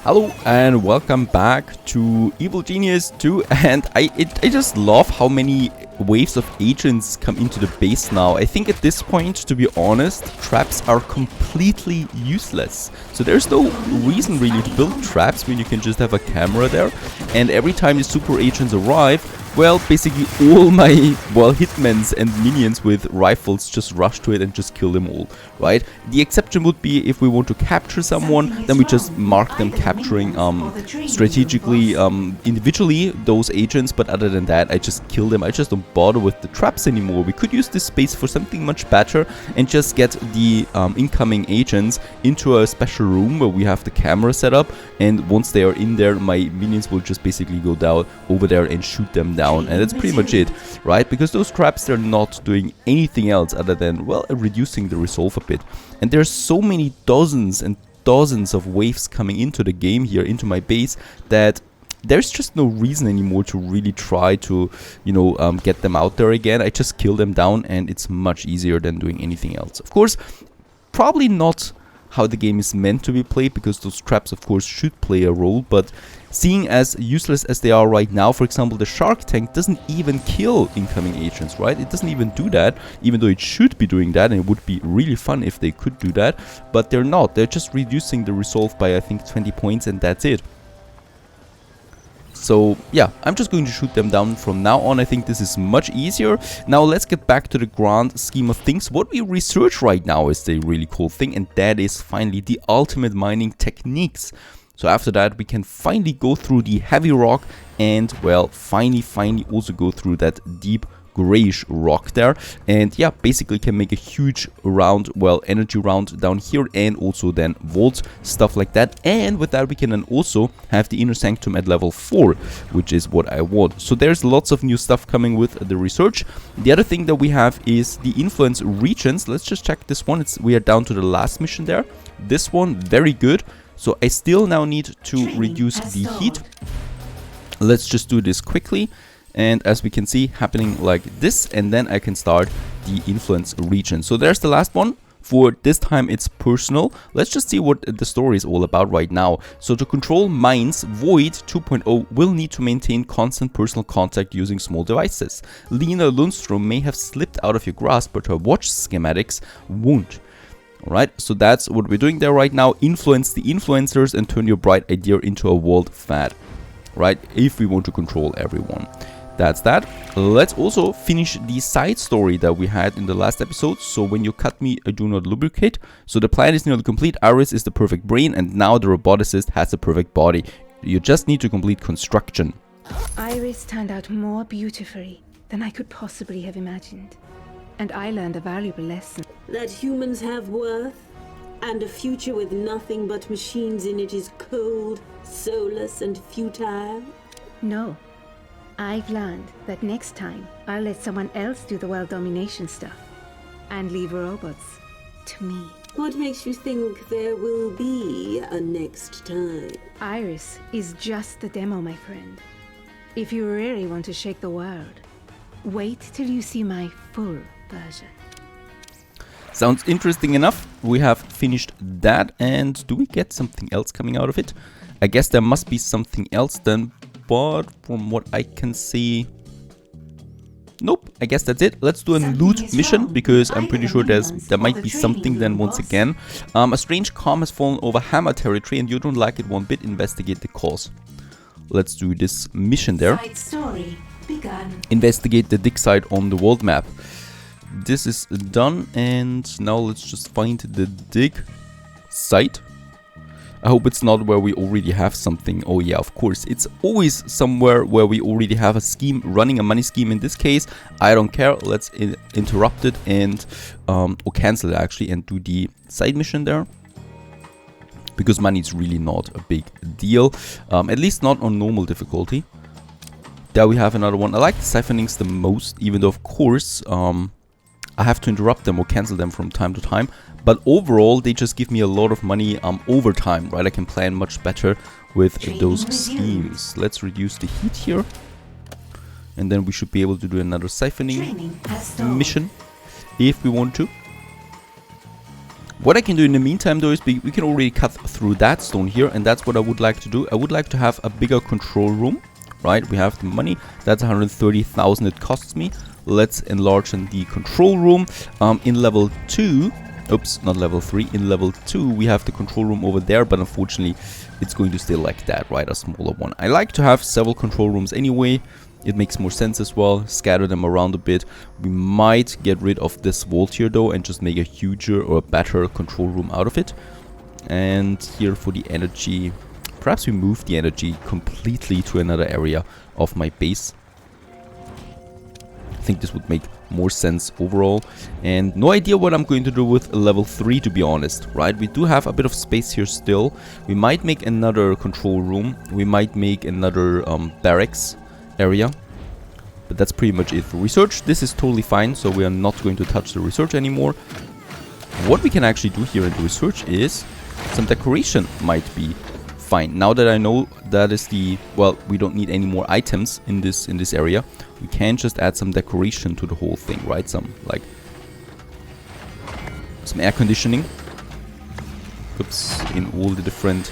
Hello and welcome back to Evil Genius 2, and I just love how many waves of agents come into the base now. I think at this point, to be honest, traps are completely useless. So there's no reason really to build traps when you can just have a camera there, and every time the super agents arrive, well, basically all my, hitmens and minions with rifles just rush to it and just kill them all, right? The exception would be if we want to capture someone, then we just mark them capturing strategically, individually, those agents, but other than that, I just kill them. I just don't bother with the traps anymore. We could use this space for something much better and just get the incoming agents into a special room where we have the camera set up, and once they are in there, my minions will just basically go down over there and shoot them down. And that's pretty much it, right? Because those traps, they're not doing anything else other than, well, reducing the resolve a bit. And there's so many dozens and dozens of waves coming into the game here, into my base, that there's just no reason anymore to really try to, get them out there again. I just kill them down and it's much easier than doing anything else. Of course, probably not how the game is meant to be played, because those traps of course should play a role, but seeing as useless as they are right now, for example, the shark tank doesn't even kill incoming agents, right? It doesn't even do that, even though it should be doing that, and it would be really fun if they could do that, but they're not. They're just reducing the resolve by, I think, 20 points, and that's it. So yeah, I'm just going to shoot them down from now on. I think this is much easier. Now let's get back to the grand scheme of things. What we research right now is the really cool thing, and that is finally the ultimate mining techniques. So after that, we can finally go through the heavy rock and, well, finally also go through that deep grayish rock there, and yeah, basically can make a huge round, energy round down here, and also then vault stuff like that. And with that, we can then also have the inner sanctum at level 4, which is what I want. So there's lots of new stuff coming with the research. The other thing that we have is the influence regions. Let's just check this one. We are down to the last mission there. This one, very good. So I still now need to reduce the heat. Let's just do this quickly. And as we can see, happening like this, and then I can start the influence region. So there's the last one. For this time, it's personal. Let's just see what the story is all about right now. So to control mines, Void 2.0 will need to maintain constant personal contact using small devices. Lena Lundstrom may have slipped out of your grasp, but her watch schematics won't. Alright, so that's what we're doing there right now. Influence the influencers and turn your bright idea into a world fad. Right, if we want to control everyone. That's that. Let's also finish the side story that we had in the last episode. So when you cut me, I do not lubricate. So the plan is nearly complete. Iris is the perfect brain, and now the roboticist has the perfect body. You just need to complete construction. Iris turned out more beautifully than I could possibly have imagined. And I learned a valuable lesson. That humans have worth, and a future with nothing but machines in it is cold, soulless, and futile. No. I've learned that next time, I'll let someone else do the world domination stuff. And leave robots to me. What makes you think there will be a next time? Iris is just the demo, my friend. If you really want to shake the world, wait till you see my full version. Sounds interesting enough. We have finished that, and do we get something else coming out of it? I guess there must be something else then, but from what I can see, nope, I guess that's it. Let's do a loot mission, because I'm pretty sure there might be something then once again. A strange calm has fallen over Hammer territory and you don't like it one bit. Investigate the cause. Let's do this mission there. Investigate the dig site on the world map. This is done, and now let's just find the dig site. I hope it's not where we already have something. Oh yeah, of course. It's always somewhere where we already have a scheme, running a money scheme. In this case, I don't care. Let's interrupt it and or cancel it actually, and do the side mission there. Because money is really not a big deal. At least not on normal difficulty. There we have another one. I like the siphonings the most, even though of course I have to interrupt them or cancel them from time to time. But overall, they just give me a lot of money over time, right? I can plan much better with those schemes. Let's reduce the heat here. And then we should be able to do another siphoning mission if we want to. What I can do in the meantime though is we can already cut through that stone here, and that's what I would like to do. I would like to have a bigger control room, right? We have the money. That's 130,000 it costs me. Let's enlarge the control room. In level 2, oops, not level 3. In level 2 we have the control room over there, but unfortunately it's going to stay like that, right? A smaller one. I like to have several control rooms anyway. It makes more sense as well. Scatter them around a bit. We might get rid of this vault here though and just make a huger or a better control room out of it. And here for the energy, perhaps we move the energy completely to another area of my base. I think this would make more sense overall. And no idea what I'm going to do with level 3, to be honest, right? We do have a bit of space here still. We might make another control room. We might make another barracks area, but that's pretty much it for research. This is totally fine, so we are not going to touch the research anymore. What we can actually do here in the research is some decoration might be fine. Now that I know that is the, well, we don't need any more items in this area, we can just add some decoration to the whole thing, right? Some air conditioning. Oops, in all the different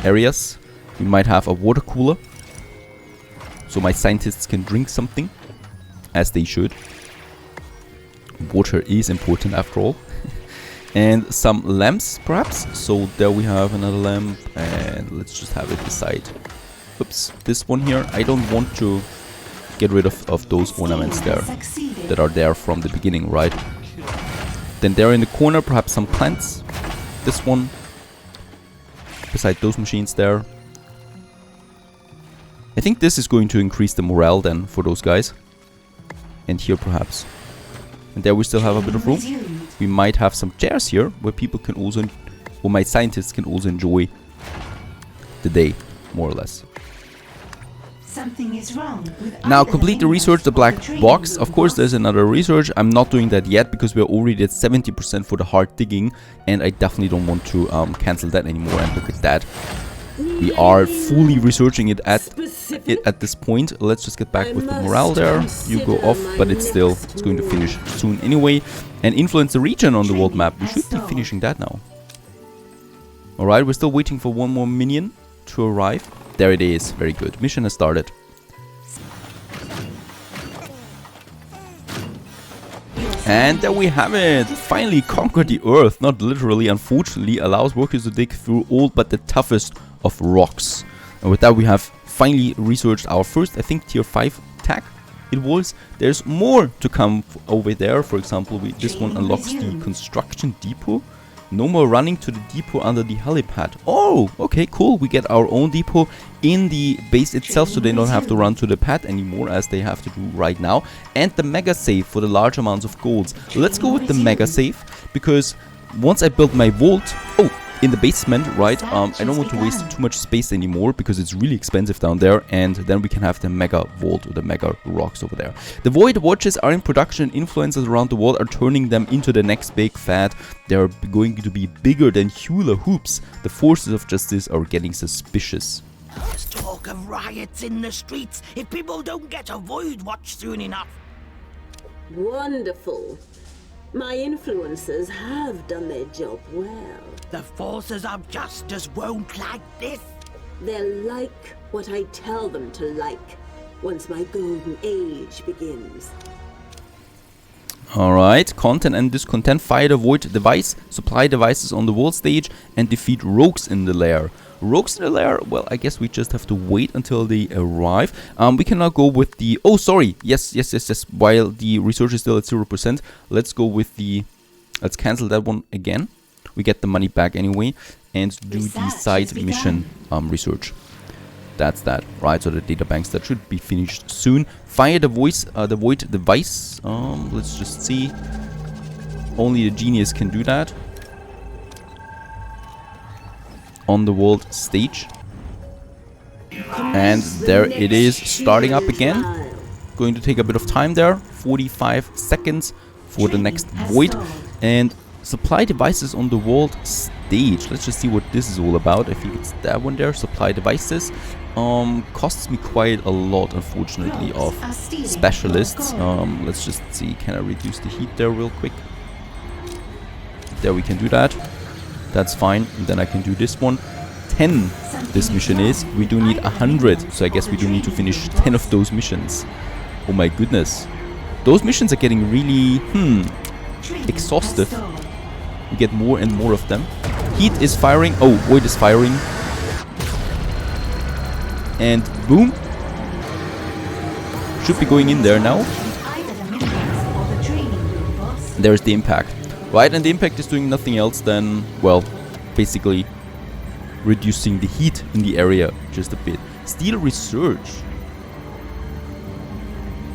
areas. We might have a water cooler, so my scientists can drink something, as they should. Water is important after all. And some lamps, perhaps. So there we have another lamp, and let's just have it beside. Oops, this one here. I don't want to get rid of those ornaments there that are there from the beginning, right? Then there in the corner, perhaps some plants. This one, beside those machines there. I think this is going to increase the morale then for those guys. And here perhaps. And there we still have a bit of room. We might have some chairs here where people can also, or my scientists can also enjoy the day, more or less. Something is wrong with now complete the research, the black box. Of course there's another research. I'm not doing that yet because we're already at 70% for the hard digging. And I definitely don't want to cancel that anymore. And look at that. We are fully researching it at this point. Let's just get back with the morale there. You go off, but it's going to finish soon anyway. And influence the region on the world map. We should be finishing that now. Alright, we're still waiting for one more minion to arrive. There it is. Very good. Mission has started. And there we have it. Finally conquered the earth. Not literally, unfortunately. Allows workers to dig through all but the toughest of rocks. And with that we have finally researched our first, I think, tier 5 tag. It was. There's more to come over there. For example, this one unlocks the construction depot. No more running to the depot under the helipad. Oh, okay, cool. We get our own depot in the base itself, so they don't have to run to the pad anymore as they have to do right now. And the mega save for the large amounts of golds. Let's go with the mega save, because once I build my vault, in the basement, right, I don't want to waste too much space anymore because it's really expensive down there, and then we can have the mega vault or the mega rocks over there. The void watches are in production. Influencers around the world are turning them into the next big fad. They're going to be bigger than hula hoops. The forces of justice are getting suspicious. There's talk of riots in the streets if people don't get a void watch soon enough. Wonderful. My influencers have done their job well. The forces of justice won't like this. They'll like what I tell them to like once my golden age begins. Alright, content and discontent. Fire the void device, supply devices on the world stage, and defeat rogues in the lair. Rogues in the lair, well, I guess we just have to wait until they arrive. We can now go with the... Oh, sorry. Yes. While the research is still at 0%, let's go with the... Let's cancel that one again. We get the money back anyway. And do the side mission research. That's that, right? So the data banks, that should be finished soon. Fire the void device. Let's just see. Only the genius can do that. On the world stage. And there it is, starting up again. Going to take a bit of time there. 45 seconds for the next void. And supply devices on the world stage. Let's just see what this is all about. I think it's that one there. Supply devices. Costs me quite a lot, unfortunately, of specialists. Let's just see. Can I reduce the heat there real quick? There we can do that. That's fine. And then I can do this one. 10 this mission is. We do need 100. So I guess we do need to finish 10 of those missions. Oh my goodness. Those missions are getting really, exhaustive. We get more and more of them. Heat is firing. Oh, Void is firing. And boom. Should be going in there now. There's the impact. Right, and the impact is doing nothing else than, well, basically reducing the heat in the area just a bit. Steel Research.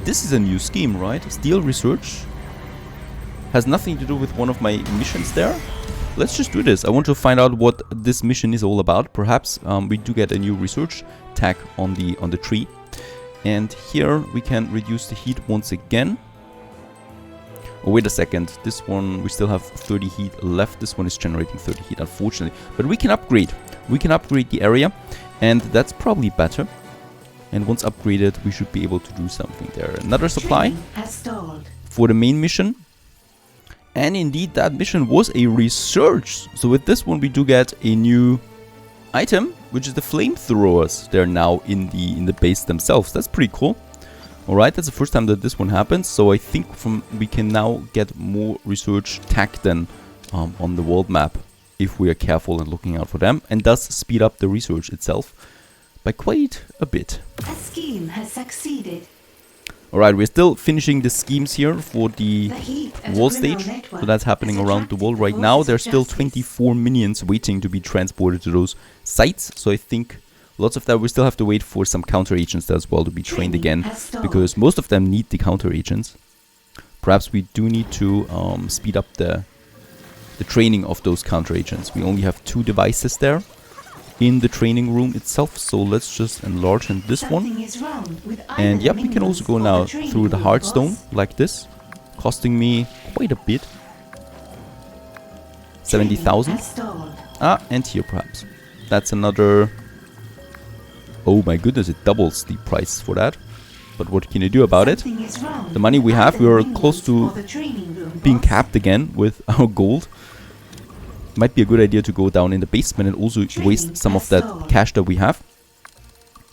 This is a new scheme, right? Steel Research. Has nothing to do with one of my missions there. Let's just do this. I want to find out what this mission is all about. Perhaps we do get a new research tag on the tree. And here we can reduce the heat once again. Oh, wait a second. This one, we still have 30 heat left. This one is generating 30 heat, unfortunately. But we can upgrade. We can upgrade the area. And that's probably better. And once upgraded, we should be able to do something there. Another supply for the main mission. And indeed, that mission was a research. So with this one, we do get a new item, which is the flamethrowers. They're now in the base themselves. That's pretty cool. All right, that's the first time that this one happens. So I think we can now get more research tag then on the world map if we are careful and looking out for them, and thus speed up the research itself by quite a bit. A scheme has succeeded. Alright, we're still finishing the schemes here for the wall stage. So that's happening around the wall right now. There's still 24 minions waiting to be transported to those sites. So I think lots of that, we still have to wait for some counter agents as well to be trained again. Because most of them need the counter agents. Perhaps we do need to speed up the training of those counter agents. We only have 2 devices there in the training room itself, so let's just enlarge this one. And yep, we can also go now through the hardstone like this, costing me quite a bit. 70,000. Ah, and here perhaps. That's another... Oh my goodness, it doubles the price for that. But what can you do about it? The money we have, we are close to being capped again with our gold. Might be a good idea to go down in the basement and also waste some of that cash that we have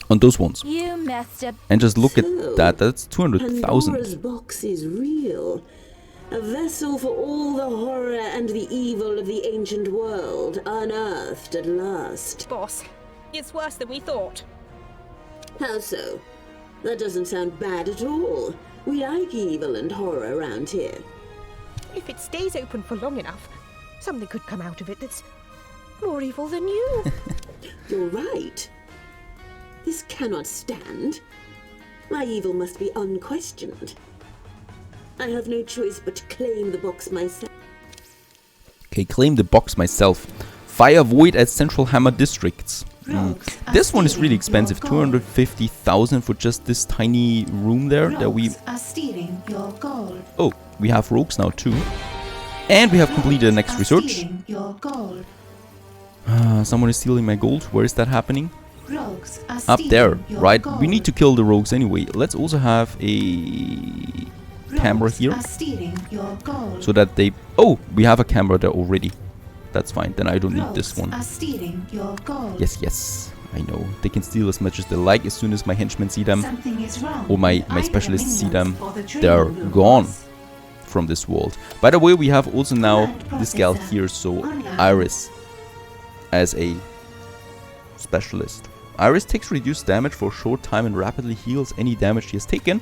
on those ones. And just look at that. That's 200,000. Pandora's box is real. A vessel for all the horror and the evil of the ancient world, unearthed at last. Boss, it's worse than we thought. How so? That doesn't sound bad at all. We like evil and horror around here. If it stays open for long enough, something could come out of it that's more evil than you. You're right. This cannot stand. My evil must be unquestioned. I have no choice but to claim the box myself. Okay, claim the box myself. Fire Void at Central Hammer Districts. This one is really expensive. 250,000 for just this tiny room there that we... Oh, we have rogues now too. And we have completed the next research. Someone is stealing my gold. Where is that happening? Up there, right? We need to kill the rogues anyway. Let's also have a camera here. So that they... Oh, we have a camera there already. That's fine. Then I don't need this one. Yes, yes. I know. They can steal as much as they like. As soon as my henchmen see them, or my specialists see them, they're gone from this world. By the way, we have also now this gal here, so Iris, as a specialist. Iris takes reduced damage for a short time and rapidly heals any damage she has taken,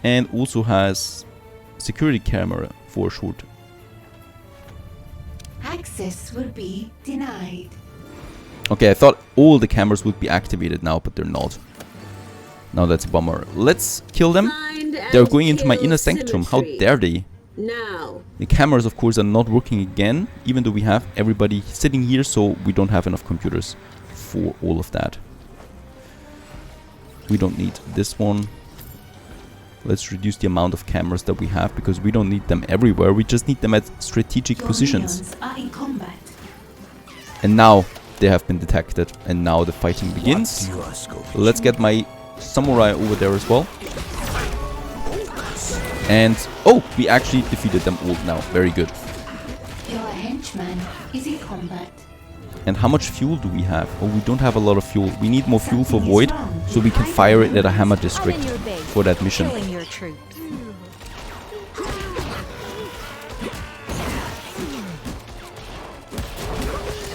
and also has security camera for a short. Access will be denied. Okay, I thought all the cameras would be activated now, but they're not. Now that's a bummer. Let's kill them. They're going into my inner sanctum. How dare they? Now. The cameras, of course, are not working again, even though we have everybody sitting here, so we don't have enough computers for all of that. We don't need this one. Let's reduce the amount of cameras that we have, because we don't need them everywhere. We just need them at strategic positions. And now they have been detected, and now the fighting begins. Let's get my samurai over there as well. And oh, we actually defeated them all now. Very good. henchman is in combat. And how much fuel do we have? Oh, we don't have a lot of fuel. We need more fuel for Void, so we can fire it at a hammer district for that mission. Killing your troops.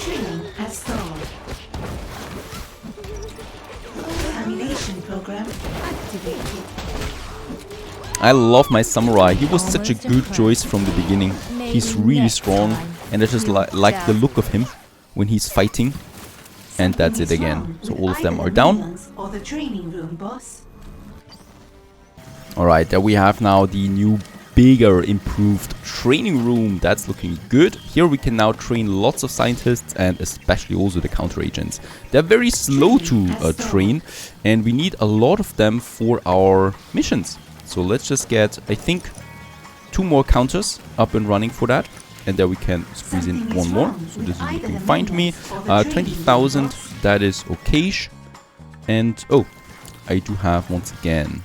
Training has stalled. Domination program activated. I love my samurai. He was such a good choice from the beginning. He's really strong, and I just like the look of him when he's fighting. And that's it again. So all of them are down. Or the training room, boss. Alright, there we have now the new, bigger, improved training room. That's looking good. Here we can now train lots of scientists and especially also the counter agents. They're very slow to train, and we need a lot of them for our missions. So let's just get, I think, 2 more counters up and running for that. And there we can squeeze in 1 more. So this is looking fine to me. 20,000, that is okayish. And, oh, I do have once again.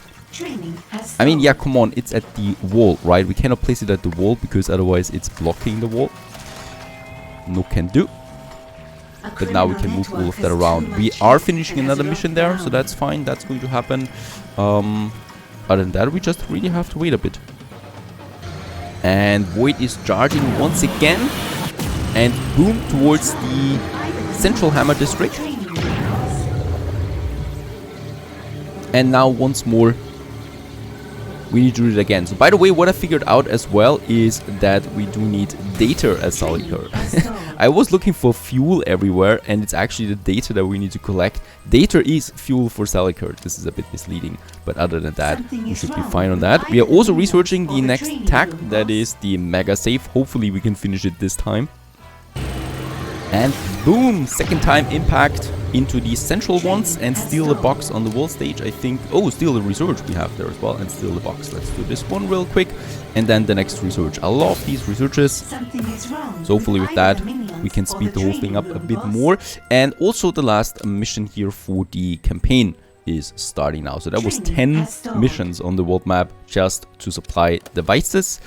I mean, yeah, come on, it's at the wall, right? We cannot place it at the wall because otherwise it's blocking the wall. No can do. But now we can move all of that around. We are finishing another mission there, so that's fine. That's going to happen. Other than that, we just really have to wait a bit. And Void is charging once again. And boom, towards the central hammer district. And now once more, we need to do it again. So by the way, what I figured out as well is that we do need data as Zalika. I was looking for fuel everywhere, and it's actually the data that we need to collect. Data is fuel for Zalika. This is a bit misleading, but other than that, we should be fine on that. We are also researching the next tag, that is the mega safe. Hopefully we can finish it this time. And boom, second time impact into the central ones and steal the box on the wall stage, I think. Oh, steal the research we have there as well, and steal the box. Let's do this one real quick, and then the next research. I love these researches. So hopefully with that, we can speed the whole thing up a bit more. And also the last mission here for the campaign is starting now. So that was 10 missions on the world map just to supply devices.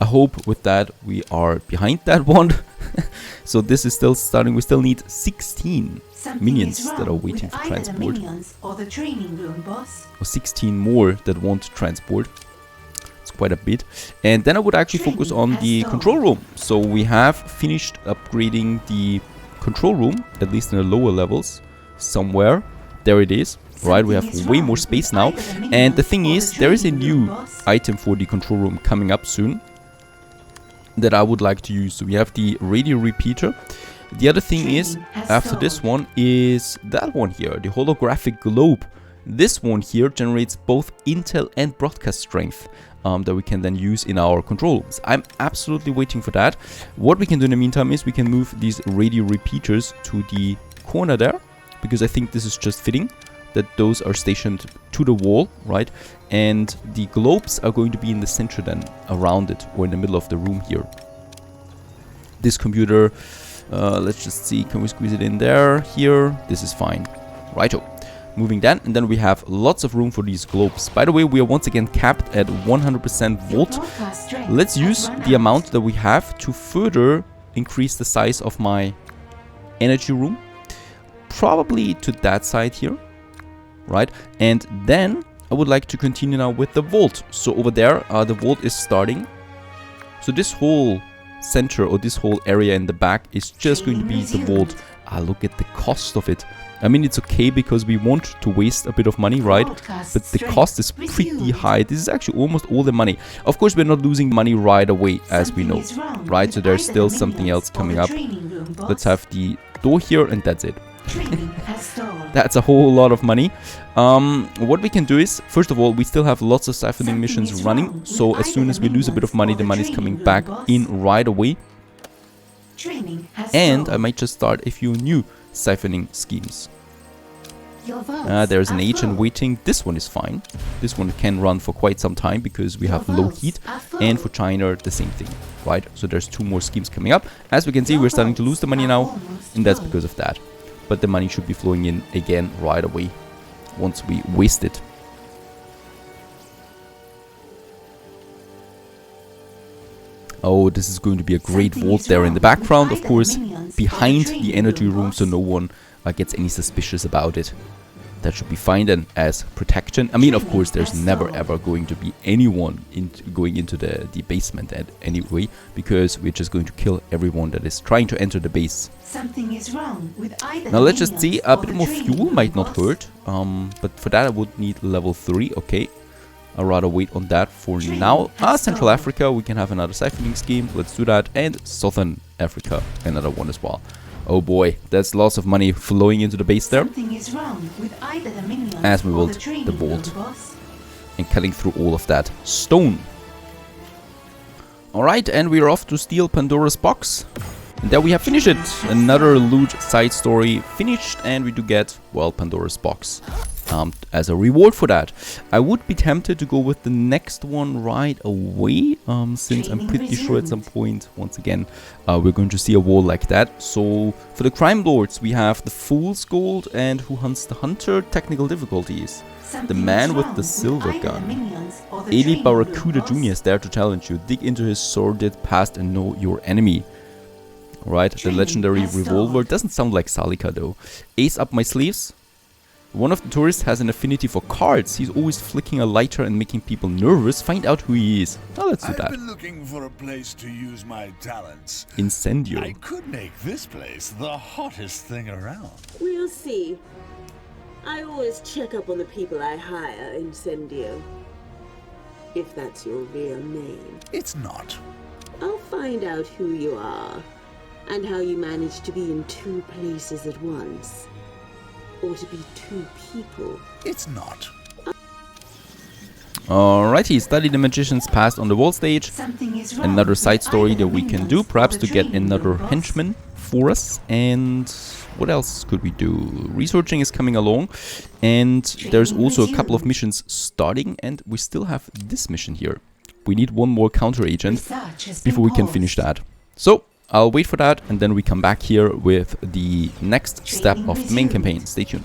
I hope with that we are behind that one. So this is still starting. We still need 16 minions that are waiting for transport. Or 16 more that want to transport. It's quite a bit. And then I would actually focus on the control room. So we have finished upgrading the control room, at least in the lower levels, somewhere. There it is. Right, we have way more space now. And the thing is, there is a new item for the control room coming up soon that I would like to use. So we have the radio repeater. The other thing is, after this one, is that one here, the holographic globe. This one here generates both intel and broadcast strength that we can then use in our control rooms. I'm absolutely waiting for that. What we can do in the meantime is we can move these radio repeaters to the corner there, because I think this is just fitting that those are stationed to the wall, right? And the globes are going to be in the center then, around it, or in the middle of the room here. This computer, let's just see, can we squeeze it in there? Here, this is fine. Righto. Moving that, and then we have lots of room for these globes. By the way, we are once again capped at 100% volt. Let's use the amount that we have to further increase the size of my energy room. Probably to that side here. Right, and then I would like to continue now with the vault. So over there, the vault is starting. So this whole center, or this whole area in the back, is just going to be the vault. Look at the cost of it. I mean, it's okay because we want to waste a bit of money, right? But the cost is pretty high. This is actually almost all the money. Of course, we're not losing money right away, as we know, right? So there's still something else coming up. Let's have the door here, and that's it. That's a whole lot of money. What we can do is, first of all, we still have lots of siphoning missions running. So as soon as we lose a bit of money, the money is coming back in right away. And I might just start a few new siphoning schemes. There's an agent waiting. This one is fine. This one can run for quite some time because we have low heat. And for China, the same thing, right? So there's 2 more schemes coming up. As we can see, we're starting to lose the money now, and that's because of that. But the money should be flowing in again right away once we waste it. Oh, this is going to be a great vault there in the background, of course, behind the energy room, so no one gets any suspicious about it. That should be fine then as protection. I mean, of course, there's never ever going to be anyone going into the basement anyway, because we're just going to kill everyone that is trying to enter the base. Something is wrong with either. Now let's just see, a bit more fuel might not hurt, but for that I would need level 3, okay. I'd rather wait on that for now. Central Africa, we can have another siphoning scheme, let's do that, and Southern Africa, another one as well. Oh boy, that's lots of money flowing into the base there. Something is wrong with either the minions as we or build the vault boss. and cutting through all of that stone. Alright, and we're off to steal Pandora's box. And there we have finished it. Another loot side story finished, and we do get, well, Pandora's box as a reward for that. I would be tempted to go with the next one right away, since I'm pretty sure at some point, once again, we're going to see a wall like that. So for the crime lords, we have the Fool's Gold and Who Hunts the Hunter technical difficulties. The man with the silver gun. Eli Barracuda Jr. is there to challenge you. Dig into his sordid past and know your enemy. Right, the legendary revolver. Doesn't sound like Zalika though. Ace up my sleeves. One of the tourists has an affinity for cards. He's always flicking a lighter and making people nervous. Find out who he is. Oh, let's do that. I've been looking for a place to use my talents. Incendio. I could make this place the hottest thing around. We'll see. I always check up on the people I hire, Incendio. If that's your real name. It's not. I'll find out who you are, and how you manage to be in 2 places at once. Or to be 2 people. It's not. Alrighty, study the magician's past on the wall stage. Another side story that we can do, perhaps to get another henchman for us. And what else could we do? Researching is coming along, and there's also a couple of missions starting, and we still have this mission here. We need one more counter agent before we can finish that. So I'll wait for that, and then we come back here with the next step of the main campaign. Stay tuned.